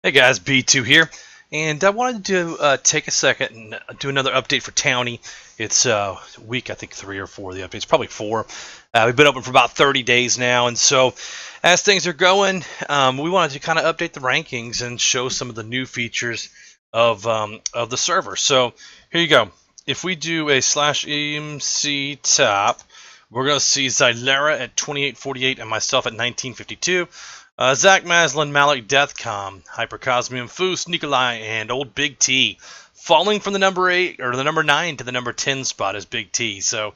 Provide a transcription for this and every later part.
Hey guys, B2 here, and I wanted to take a second and do another update for Towny. It's week, I think 3 or 4 of the updates, probably 4. We've been open for about 30 days now, and so as things are going, we wanted to kind of update the rankings and show some of the new features of the server. So here you go. If we do a /EMC top, we're going to see Zyleara at 2848 and myself at 1952. Zach Maslin, Malik Deathcom, Hypercosmium Foos, Nikolai, and Old Big T. Falling from the number 8 or the number 9 to the number 10 spot is Big T. So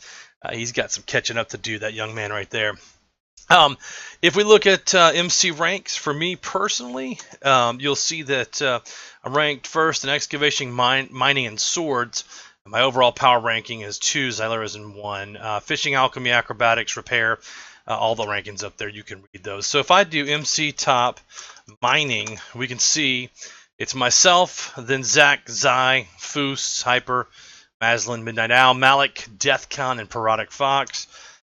he's got some catching up to do, that young man right there. If we look at MC ranks, for me personally, you'll see that I'm ranked first in excavation, mining, and swords. My overall power ranking is 2, Zyleara is in 1. Fishing, alchemy, acrobatics, repair, all the rankings up there, you can read those. So if I do MC top mining, we can see it's myself, then Zach, Zy, Foos, Hyper, Maslin, Midnight Owl, Malik, Deathcon, and Parodic Fox.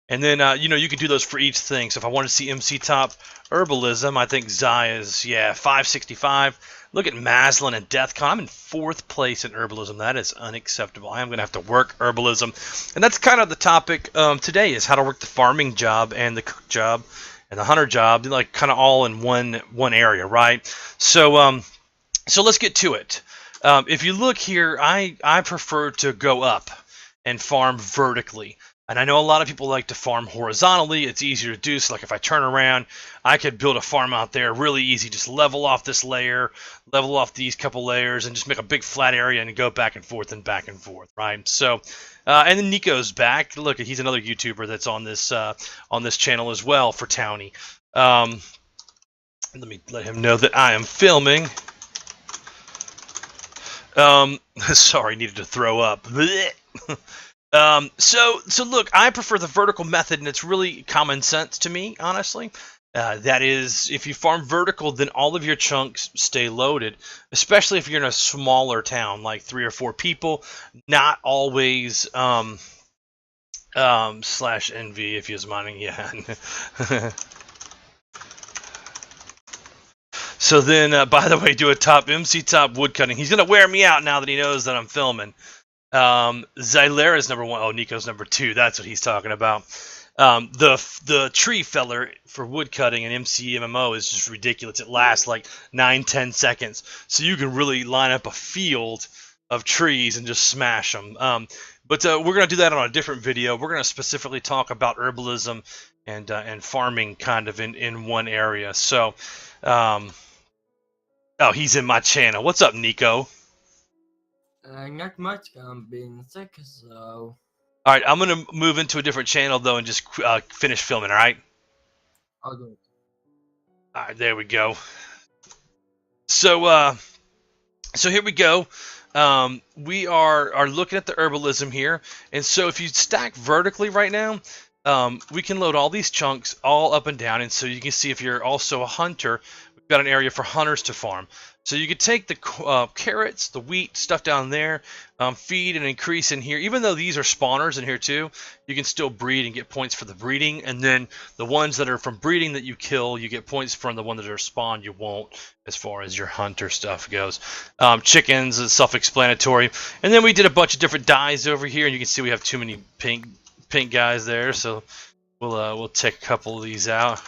And then, you can do those for each thing. So if I want to see MC top herbalism, I think Zy is, 565. Look at Maslin and Deathcon. I'm in 4th place in herbalism. That is unacceptable. I am going to have to work herbalism. And that's kind of the topic today, is how to work the farming job and the cook job and the hunter job, like kind of all in one area, right? So so let's get to it. If you look here, I prefer to go up and farm vertically. And I know a lot of people like to farm horizontally. It's easier to do. So like if I turn around, I could build a farm out there really easy. Just level off this layer, level off these couple layers, and just make a big flat area and go back and forth, right? So, and then Nico's back. Look, he's another YouTuber that's on this channel as well for Towny. Let me let him know that I am filming. Sorry, needed to throw up. So look, I prefer the vertical method, and it's really common sense to me, honestly. That is, if you farm vertical, then all of your chunks stay loaded, especially if you're in a smaller town, like 3 or 4 people. Not always /NV if you're mining, yeah. So then, by the way, do a top MC top woodcutting. He's gonna wear me out now that he knows that I'm filming. Zyleara is number 1. Oh, Nico's number 2. That's what he's talking about. The tree feller for wood cutting in MMO is just ridiculous. It lasts like 9-10 seconds, so you can really line up a field of trees and just smash them. But we're gonna do that on a different video. We're gonna specifically talk about herbalism and farming kind of in one area. So, oh, he's in my channel. What's up, Nico? Not much. I'm being sick, so. All right, I'm gonna move into a different channel though and just finish filming. All right. I'll do it. All right, there we go. So so here we go. We are looking at the herbalism here, and so if you stack vertically right now, we can load all these chunks all up and down, and so you can see if you're also a hunter, we've got an area for hunters to farm. So you could take the carrots, the wheat, stuff down there, feed and increase in here. Even though these are spawners in here too, you can still breed and get points for the breeding. And then the ones that are from breeding that you kill, you get points from. The ones that are spawned, you won't, as far as your hunter stuff goes. Chickens is self-explanatory. And then we did a bunch of different dyes over here, and you can see we have too many pink guys there. So we'll take a couple of these out.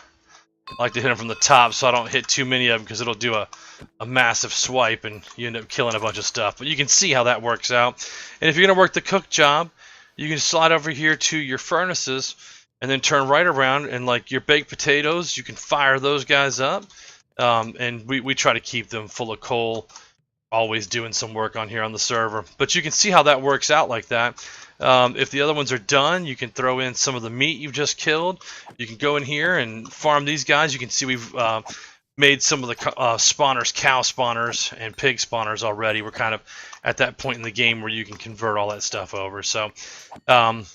I like to hit them from the top so I don't hit too many of them, because it'll do a massive swipe and you end up killing a bunch of stuff. But you can see how that works out. And if you're going to work the cook job, you can slide over here to your furnaces and then turn right around, and like your baked potatoes, you can fire those guys up. And we try to keep them full of coal, always doing some work on here on the server. But you can see how that works out like that. If the other ones are done, you can throw in some of the meat you've just killed. You can go in here and farm these guys. You can see we've made some of the spawners, cow spawners and pig spawners already. We're kind of at that point in the game where you can convert all that stuff over. So, and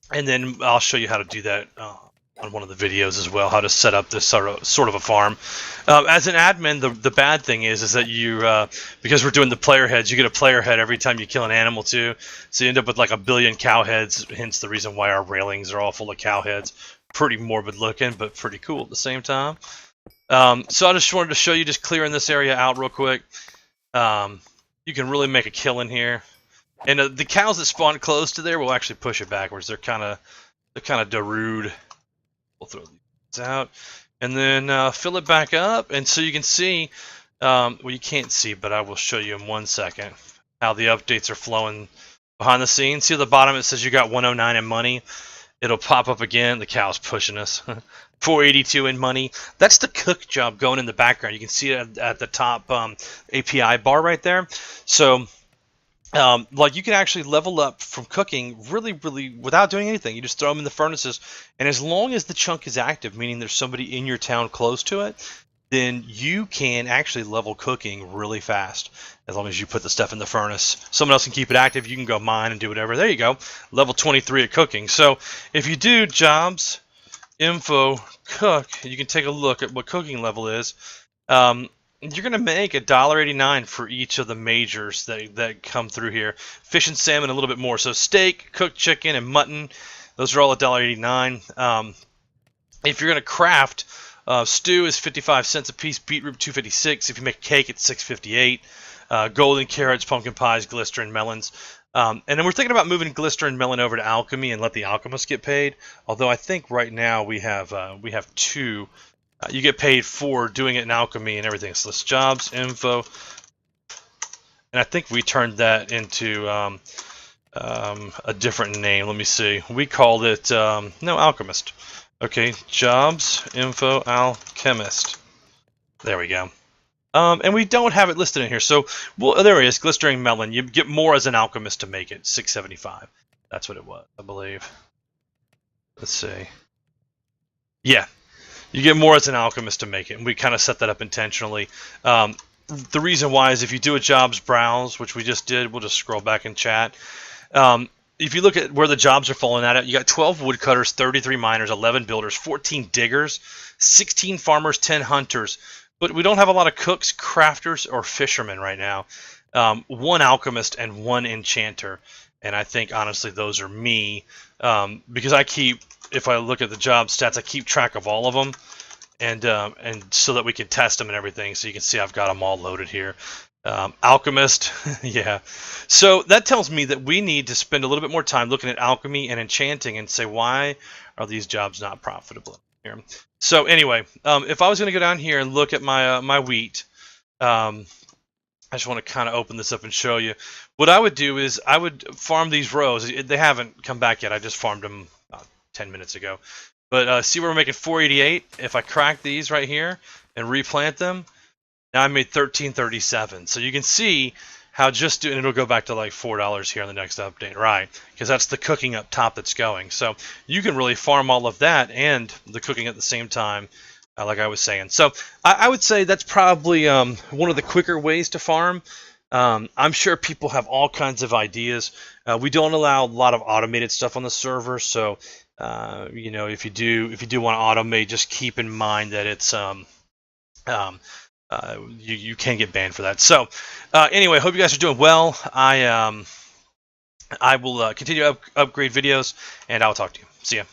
then I'll show you how to do that on one of the videos as well, how to set up this sort of a farm. As an admin, the bad thing is that you, because we're doing the player heads, you get a player head every time you kill an animal too. So you end up with like 1 billion cow heads, hence the reason why our railings are all full of cow heads. Pretty morbid looking, but pretty cool at the same time. So I just wanted to show you, just clearing this area out real quick. You can really make a killing here. And the cows that spawn close to there will actually push it backwards. They're kind of darude. We'll throw these out, and then fill it back up. And so you can see, well, you can't see, but I will show you in 1 second how the updates are flowing behind the scenes. See at the bottom it says you got 109 in money. It'll pop up again. The cow's pushing us. 482 in money. That's the cook job going in the background. You can see it at the top API bar right there. So like you can actually level up from cooking really without doing anything. You just throw them in the furnaces, and as long as the chunk is active, meaning there's somebody in your town close to it, then you can actually level cooking really fast. As long as you put the stuff in the furnace, someone else can keep it active. You can go mine and do whatever. There you go, level 23 at cooking. So if you do jobs info cook, you can take a look at what cooking level is. You're going to make $1.89 for each of the majors that come through here. Fish and salmon a little bit more. So steak, cooked chicken, and mutton, those are all $1.89. If you're going to craft, stew is 55 cents a piece, beetroot 256. If you make cake, it's 658. Golden carrots, pumpkin pies, glycerin, melons. And then we're thinking about moving glycerin melon over to alchemy and let the alchemists get paid. Although I think right now we have two. You get paid for doing it in alchemy and everything. So this jobs info, and I think we turned that into a different name. Let me see. We called it no, alchemist. Okay, jobs info alchemist. There we go. And we don't have it listed in here. So well, there it is. Glistering melon. You get more as an alchemist to make it. 675. That's what it was, I believe. Let's see. Yeah. You get more as an alchemist to make it, and we kind of set that up intentionally. The reason why is if you do a jobs browse, which we just did, we'll just scroll back in chat. If you look at where the jobs are falling at, you got 12 woodcutters, 33 miners, 11 builders, 14 diggers, 16 farmers, 10 hunters. But we don't have a lot of cooks, crafters, or fishermen right now. 1 alchemist and 1 enchanter. And I think, honestly, those are me. Because I keep, if I look at the job stats, I keep track of all of them. And so that we can test them and everything. So you can see I've got them all loaded here. Alchemist, yeah. So that tells me that we need to spend a little bit more time looking at alchemy and enchanting and say, why are these jobs not profitable here? So anyway, if I was going to go down here and look at my my wheat, I just want to kind of open this up and show you. What I would do is I would farm these rows. They haven't come back yet. I just farmed them 10 minutes ago. But see where we're making 488? If I crack these right here and replant them, now I made 1337. So you can see how just doing it'll go back to like $4 here on the next update, right? Because that's the cooking up top that's going. So you can really farm all of that and the cooking at the same time, like I was saying. So I would say that's probably one of the quicker ways to farm. I'm sure people have all kinds of ideas. We don't allow a lot of automated stuff on the server, so you know, if you do want to automate, just keep in mind that it's you can get banned for that. So anyway, hope you guys are doing well. I will continue to upgrade videos, and I'll talk to you. See ya.